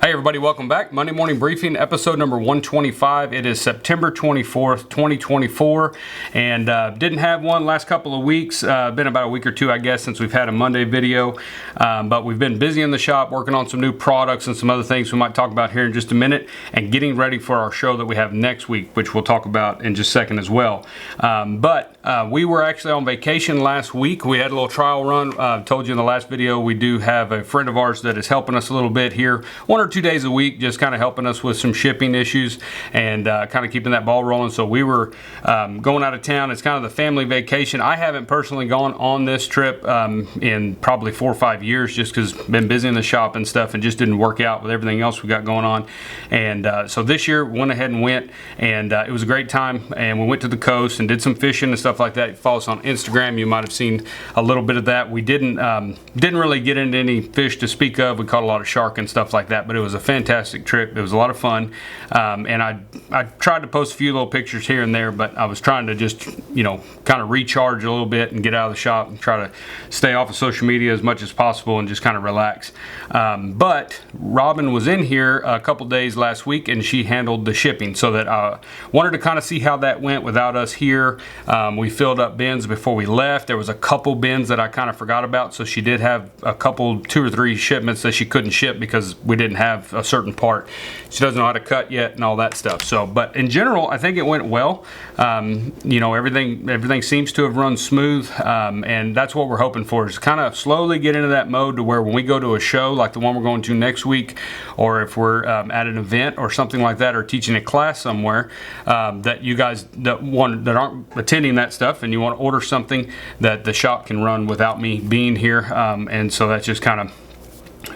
Hey everybody, welcome back. Monday Morning Briefing, episode number 125. It is September 24th, 2024, and didn't have one last couple of weeks. Been about a week or two, I guess, since we've had a Monday video, but we've been busy in the shop working on some new products and some other things we might talk about here in just a minute, and getting ready for our show that we have next week, which we'll talk about in just a second as well. But we were actually on vacation last week. We had a little trial run. Told you in the last video we do have a friend of ours that is helping us a little bit here, 1 or 2 days a week, just kind of helping us with some shipping issues and kind of keeping that ball rolling. So we were going out of town. It's kind of the family vacation. I haven't personally gone on this trip in probably 4 or 5 years, just because I've been busy in the shop and stuff and just didn't work out with everything else we got going on. And so this year went ahead and went, and it was a great time. And we went to the coast and did some fishing and stuff like that. If you follow us on Instagram, you might have seen a little bit of that. We didn't really get into any fish to speak of. We caught a lot of shark and stuff like that, but it was a fantastic trip. It was a lot of fun, and I tried to post a few little pictures here and there, but I was trying to just, kind of recharge a little bit and get out of the shop and try to stay off of social media as much as possible and just kind of relax. But Robin was in here a couple days last week, and she handled the shipping, so that I wanted to kind of see how that went without us here. We filled up bins before we left. There was a couple bins that I kind of forgot about, so she did have a couple, 2 or 3 shipments that she couldn't ship because we didn't have a certain part. She doesn't know how to cut yet and all that stuff. So, but in general, I think it went well. Everything seems to have run smooth, and that's what we're hoping for, is kind of slowly get into that mode to where when we go to a show like the one we're going to next week, or if we're at an event or something like that, or teaching a class somewhere, that you guys that aren't attending that stuff and you want to order something, that the shop can run without me being here. And so that's just kind of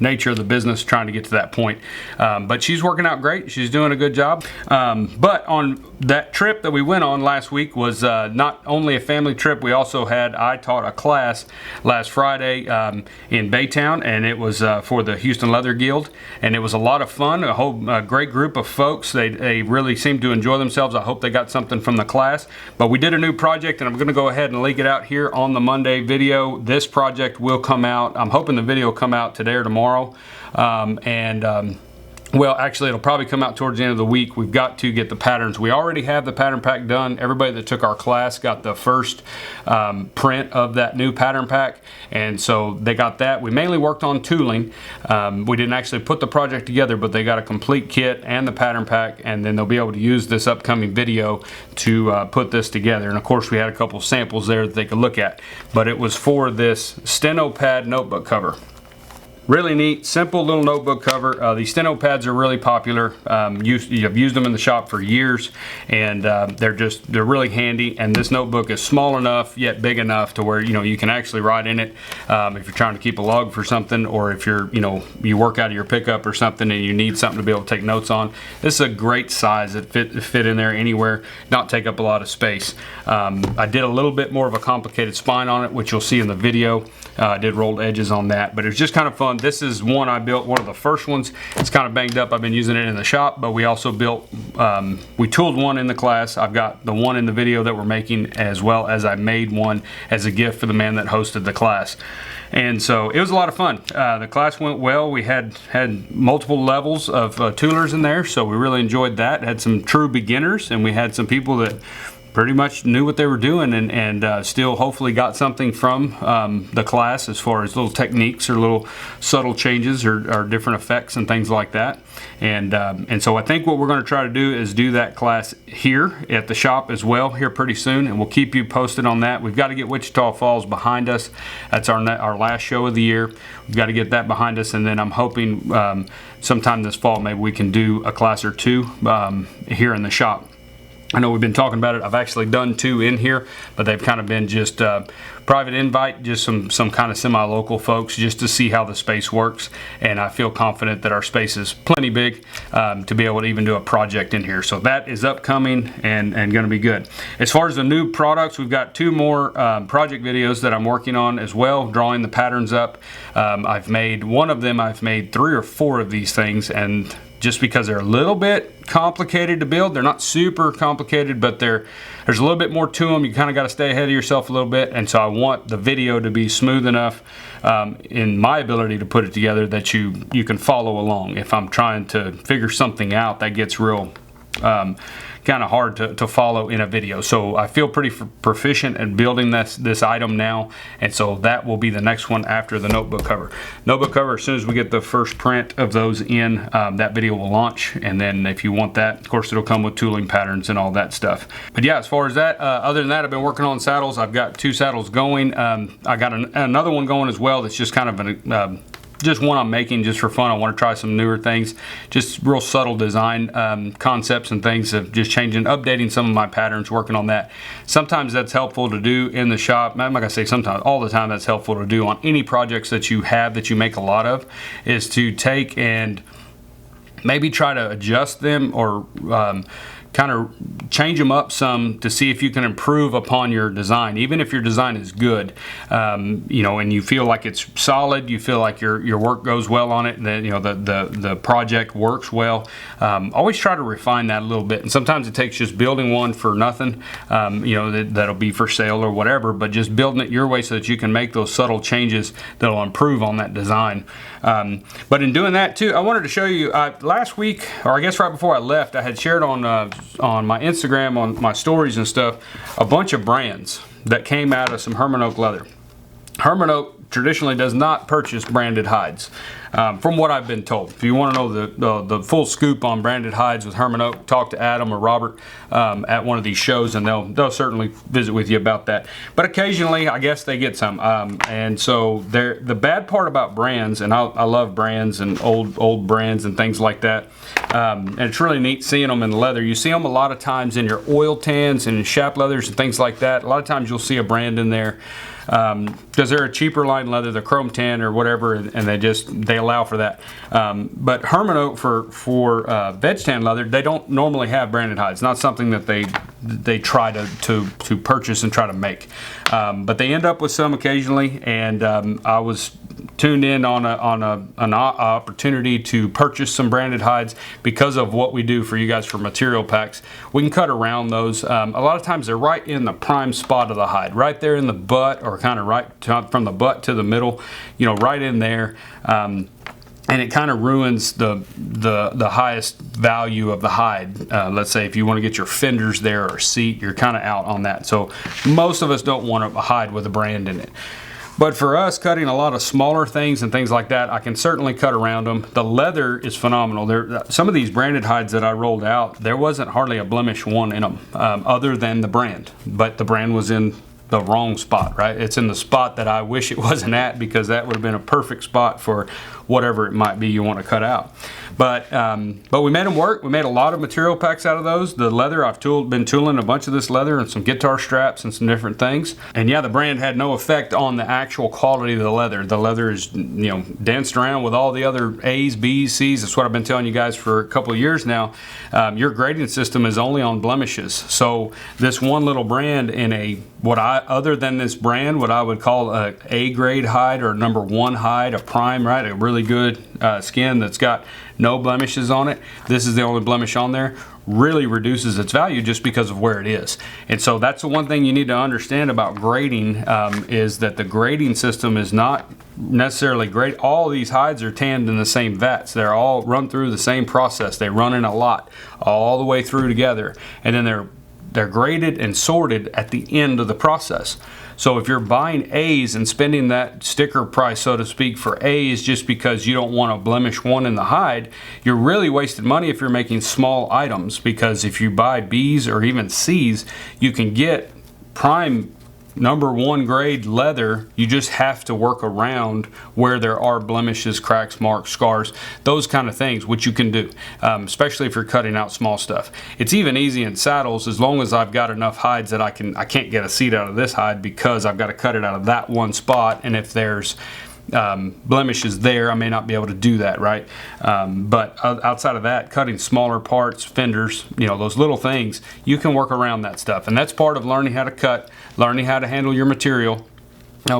nature of the business, trying to get to that point. But she's working out great. She's doing a good job. But on that trip that we went on last week was not only a family trip. We also I taught a class last Friday in Baytown, and it was for the Houston Leather Guild, and it was a lot of fun. A great group of folks. They really seemed to enjoy themselves. I hope they got something from the class. But we did a new project, and I'm going to go ahead and leak it out here on the Monday video. This project will come out. I'm hoping the video will come out today or tomorrow. Well, actually, it'll probably come out towards the end of the week. We've got to get the patterns. We already have the pattern pack done. Everybody that took our class got the first print of that new pattern pack, and so they got that. We mainly worked on tooling. We didn't actually put the project together, but they got a complete kit and the pattern pack, and then they'll be able to use this upcoming video to put this together. And of course, we had a couple samples there that they could look at, but it was for this steno pad notebook cover. Really neat, simple little notebook cover. These steno pads are really popular. I've used them in the shop for years, and they're really handy. And this notebook is small enough yet big enough to where you can actually write in it if you're trying to keep a log for something, or if you're you work out of your pickup or something and you need something to be able to take notes on. This is a great size. It fit in there anywhere, not take up a lot of space. I did a little bit more of a complicated spine on it, which you'll see in the video. I did rolled edges on that, but it was just kind of fun. This is one I built, one of the first ones. It's kind of banged up. I've been using it in the shop, but we also built, we tooled one in the class. I've got the one in the video that we're making, as well as I made one as a gift for the man that hosted the class. And so it was a lot of fun. The class went well. We had multiple levels of toolers in there, so we really enjoyed that. Had some true beginners, and we had some people that pretty much knew what they were doing, and still hopefully got something from the class as far as little techniques or little subtle changes or different effects and things like that. And so I think what we're going to try to do is do that class here at the shop as well here pretty soon, and we'll keep you posted on that. We've got to get Wichita Falls behind us. That's our last show of the year. We've got to get that behind us, and then I'm hoping sometime this fall maybe we can do a class or 2 here in the shop. I know we've been talking about it. I've actually done 2 in here, but they've kind of been just private invite, just some kind of semi-local folks, just to see how the space works. And I feel confident that our space is plenty big to be able to even do a project in here. So that is upcoming and going to be good. As far as the new products, we've got 2 more project videos that I'm working on as well, drawing the patterns up. I've made 3 or 4 of these things, and just because they're a little bit complicated to build. They're not super complicated, but there's a little bit more to them. You kind of got to stay ahead of yourself a little bit, and so I want the video to be smooth enough in my ability to put it together that you can follow along. If I'm trying to figure something out, that gets real kind of hard to follow in a video. So I feel pretty proficient at building this item now, and so that will be the next one after the notebook cover. Notebook cover, as soon as we get the first print of those in, that video will launch, and then if you want that, of course, it'll come with tooling patterns and all that stuff. But yeah, as far as that, other than that, I've been working on saddles. I've got 2 saddles going. I got another one going as well that's just kind of just one I'm making just for fun. I want to try some newer things, just real subtle design concepts and things of just changing, updating some of my patterns, working on that. Sometimes that's helpful to do in the shop. I'm not gonna say sometimes, all the time that's helpful to do on any projects that you have that you make a lot of, is to take and maybe try to adjust them or kind of change them up some to see if you can improve upon your design. Even if your design is good, you know, and you feel like it's solid, you feel like your work goes well on it, and then, you know, the project works well. Always try to refine that a little bit. And sometimes it takes just building one for nothing, you know, that'll be for sale or whatever, but just building it your way so that you can make those subtle changes that'll improve on that design. But in doing that too, I wanted to show you, last week, or I guess right before I left, I had shared on my Instagram, on my stories and stuff, a bunch of brands that came out of some Herman Oak leather. Herman Oak traditionally does not purchase branded hides, from what I've been told. If you want to know the full scoop on branded hides with Herman Oak, talk to Adam or Robert at one of these shows, and they'll certainly visit with you about that. But occasionally, I guess they get some, and so the bad part about brands, and I love brands and old brands and things like that. And it's really neat seeing them in the leather. You see them a lot of times in your oil tans and Shap leathers and things like that. A lot of times you'll see a brand in there because they're a cheaper line leather, the chrome tan or whatever, and they allow for that. But Herman Oak for veg tan leather, they don't normally have branded hides. Not something that they try to purchase and try to make. But they end up with some occasionally, and I was tuned in on an opportunity to purchase some branded hides because of what we do for you guys for material packs. We can cut around those. A lot of times they're right in the prime spot of the hide, right there in the butt, or kind of right from the butt to the middle, you know, right in there. And it kind of ruins the highest value of the hide. Let's say if you want to get your fenders there or seat, you're kind of out on that. So most of us don't want a hide with a brand in it. But for us, cutting a lot of smaller things and things like that, I can certainly cut around them. The leather is phenomenal. Some of these branded hides that I rolled out, there wasn't hardly a blemish one in them, other than the brand. But the brand was in the wrong spot, right? It's in the spot that I wish it wasn't at, because that would have been a perfect spot for whatever it might be you want to cut out. But we made them work. We made a lot of material packs out of those. The leather, I've been tooling a bunch of this leather and some guitar straps and some different things. And yeah, the brand had no effect on the actual quality of the leather. The leather is, you know, danced around with all the other A's, B's, C's. That's what I've been telling you guys for a couple of years now. Your grading system is only on blemishes. So this one little brand in other than this brand, what I would call a grade hide or number 1 hide, a prime, right? A really good skin that's got no blemishes on it. This is the only blemish on there. Really reduces its value just because of where it is. And so that's the one thing you need to understand about grading, is that the grading system is not necessarily great. All these hides are tanned in the same vats. They're all run through the same process. They run in a lot all the way through together, and then they're graded and sorted at the end of the process. So if you're buying A's and spending that sticker price, so to speak, for A's just because you don't want a blemish one in the hide, you're really wasting money if you're making small items, because if you buy B's or even C's, you can get prime number 1 grade leather. You just have to work around where there are blemishes, cracks, marks, scars, those kind of things, which you can do, especially if you're cutting out small stuff. It's even easy in saddles, as long as I've got enough hides that I can't get a seat out of this hide because I've got to cut it out of that one spot, and if there's blemishes there, I may not be able to do that, right? But outside of that, cutting smaller parts, fenders, you know, those little things, you can work around that stuff. And that's part of learning how to cut, learning how to handle your material,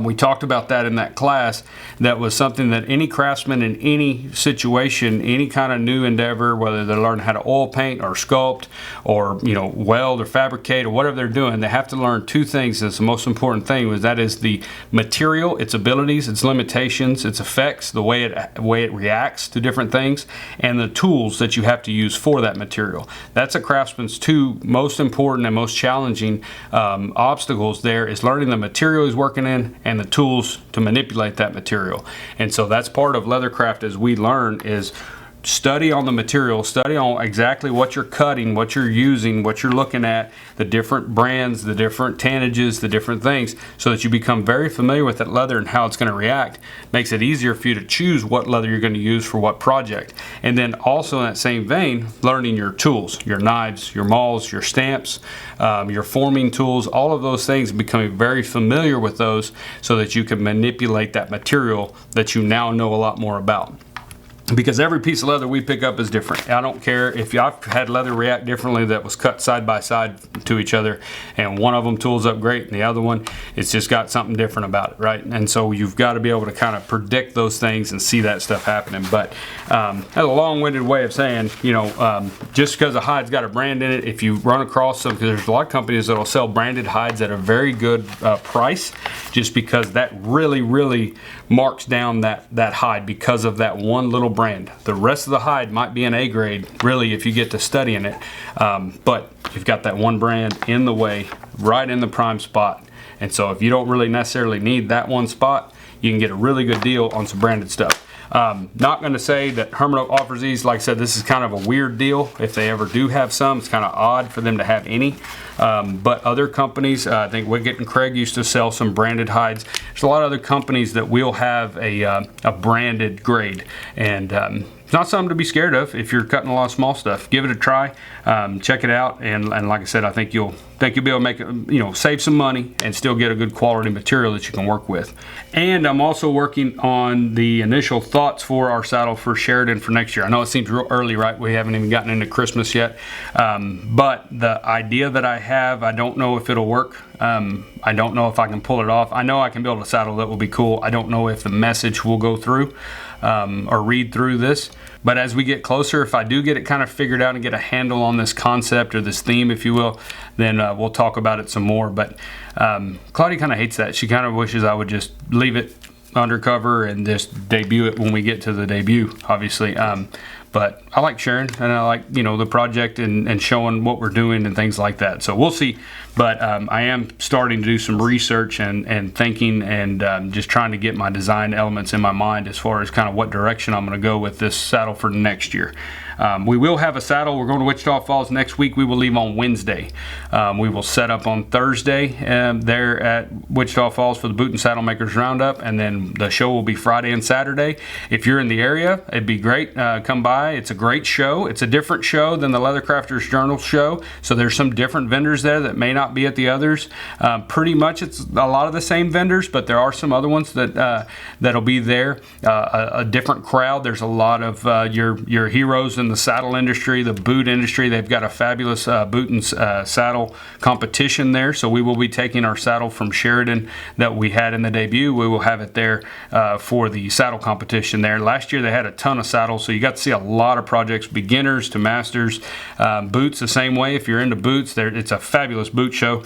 We talked about that in that class. That was something that any craftsman in any situation, any kind of new endeavor, whether they're learning how to oil paint or sculpt or weld or fabricate or whatever they're doing, they have to learn two things. That's the most important thing. That is the material, its abilities, its limitations, its effects, the way it reacts to different things, and the tools that you have to use for that material. That's a craftsman's two most important and most challenging obstacles. There is learning the material he's working in and the tools to manipulate that material. And so that's part of Leathercraft, as we learn, is study on the material, study on exactly what you're cutting, what you're using, what you're looking at, the different brands, the different tannages, the different things, so that you become very familiar with that leather and how it's going to react. Makes it easier for you to choose what leather you're going to use for what project. And then also in that same vein, learning your tools, your knives, your mauls, your stamps, your forming tools, all of those things, becoming very familiar with those so that you can manipulate that material that you now know a lot more about. Because every piece of leather we pick up is different. I don't care if I've had leather react differently that was cut side by side to each other, and one of them tools up great and the other one, it's just got something different about it, right? And so you've got to be able to kind of predict those things and see that stuff happening. But that's a long-winded way of saying, just because a hide's got a brand in it, if you run across some, because there's a lot of companies that will sell branded hides at a very good price, just because that really, really marks down that hide because of that one little brand. The rest of the hide might be an A grade, really, if you get to studying it. But you've got that one brand in the way, right in the prime spot. And so if you don't really necessarily need that one spot, you can get a really good deal on some branded stuff. Not going to say that Herman Oak offers these. Like I said, this is kind of a weird deal. If they ever do have some, it's kind of odd for them to have any. But other companies, I think Wiggett and Craig used to sell some branded hides. There's a lot of other companies that will have a branded grade. And it's not something to be scared of if you're cutting a lot of small stuff. Give it a try. Check it out. And like I said, I think you'll be able to make save some money and still get a good quality material that you can work with. And I'm also working on the initial thoughts for our saddle for Sheridan for next year. I know it seems real early, right? We haven't even gotten into Christmas yet. But the idea that I have, I don't know if it'll work. I don't know if I can pull it off. I know I can build a saddle that will be cool. I don't know if the message will go through or read through this. But as we get closer, if I do get it kind of figured out and get a handle on this concept or this theme, if you will, then we'll talk about it some more. But Claudia kind of hates that. She kind of wishes I would just leave it undercover and just debut it when we get to the debut, obviously. But I like sharing, and I like the project and showing what we're doing and things like that. So we'll see. But I am starting to do some research and thinking and just trying to get my design elements in my mind as far as kind of what direction I'm going to go with this saddle for next year. We will have a saddle. We're going to Wichita Falls next week. We will leave on Wednesday. We will set up on Thursday there at Wichita Falls for the Boot and Saddle Makers Roundup, and then the show will be Friday and Saturday. If you're in the area, it'd be great. Come by. It's a great show. It's a different show than the Leathercrafters Journal show, so there's some different vendors there that may not be at the others. Pretty much it's a lot of the same vendors, but there are some other ones that'll be there. A different crowd. There's a lot of your heroes in the saddle industry, the boot industry. They've got a fabulous boot and saddle competition there, so we will be taking our saddle from Sheridan that we had in the debut. We will have it there for the saddle competition there. Last year they had a ton of saddles, so you got to see a lot of projects, beginners to masters. Boots the same way. If you're into boots, it's a fabulous boot show.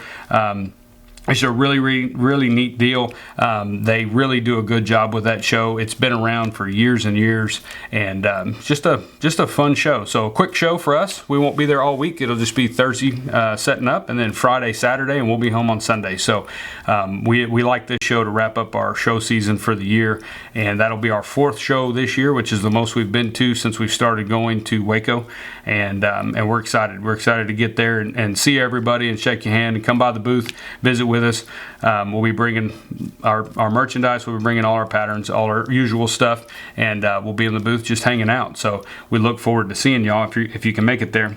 It's a really, really, really neat deal. They really do a good job with that show. It's been around for years and years, and just a fun show. So a quick show for us. We won't be there all week. It'll just be Thursday setting up, and then Friday, Saturday, and we'll be home on Sunday. So we like this show to wrap up our show season for the year, and that'll be our 4th show this year, which is the most we've been to since we've started going to Waco, and we're excited. We're excited to get there and see everybody and shake your hand and come by the booth, visit with us. We'll be bringing our merchandise. We'll be bringing all our patterns, all our usual stuff, and we'll be in the booth just hanging out. So we look forward to seeing y'all if you can make it there.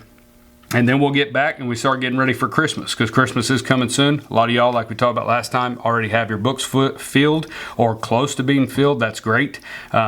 And then we'll get back and we start getting ready for Christmas, because Christmas is coming soon. A lot of y'all, like we talked about last time, already have your books filled or close to being filled. That's great.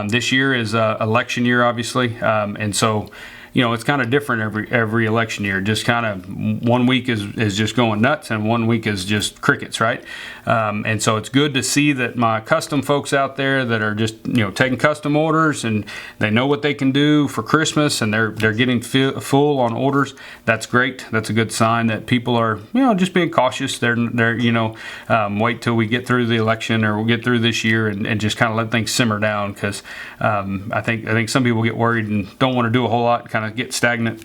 This year is election year, obviously, and so it's kind of different every election year. Just kind of one week is just going nuts, and one week is just crickets, right? And so it's good to see that my custom folks out there that are just taking custom orders, and they know what they can do for Christmas, and they're getting full on orders. That's great. That's a good sign that people are just being cautious. They're wait till we get through the election, or we'll get through this year, and just kind of let things simmer down, because I think some people get worried and don't want to do a whole lot, kind of get stagnant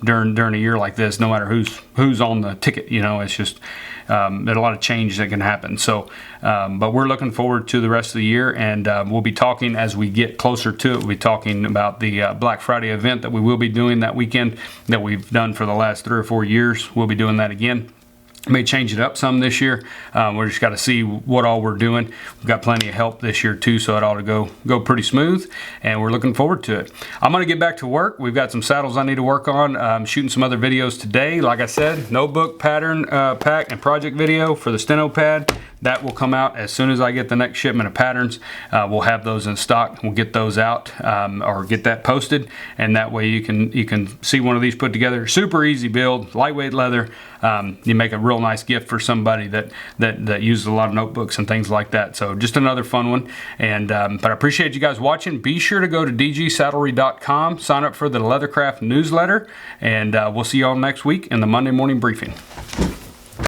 during a year like this, no matter who's on the ticket. It's just there's a lot of change that can happen. So but we're looking forward to the rest of the year, and we'll be talking as we get closer to it. We'll be talking about the Black Friday event that we will be doing that weekend, that we've done for the last 3 or 4 years. We'll be doing that again. May change it up some this year. We're just got to see what all we're doing. We've got plenty of help this year too, so it ought to go pretty smooth, and we're looking forward to it. I'm going to get back to work. We've got some saddles I need to work on. I'm shooting some other videos today. Like I said, notebook pattern pack and project video for the steno pad. That will come out as soon as I get the next shipment of patterns. We'll have those in stock. We'll get those out or get that posted, and that way you can see one of these put together. Super easy build, lightweight leather. You make a real nice gift for somebody that uses a lot of notebooks and things like that. So just another fun one. And but I appreciate you guys watching. Be sure to go to dgsaddlery.com, sign up for the Leathercraft newsletter, and we'll see you all next week in the Monday morning briefing.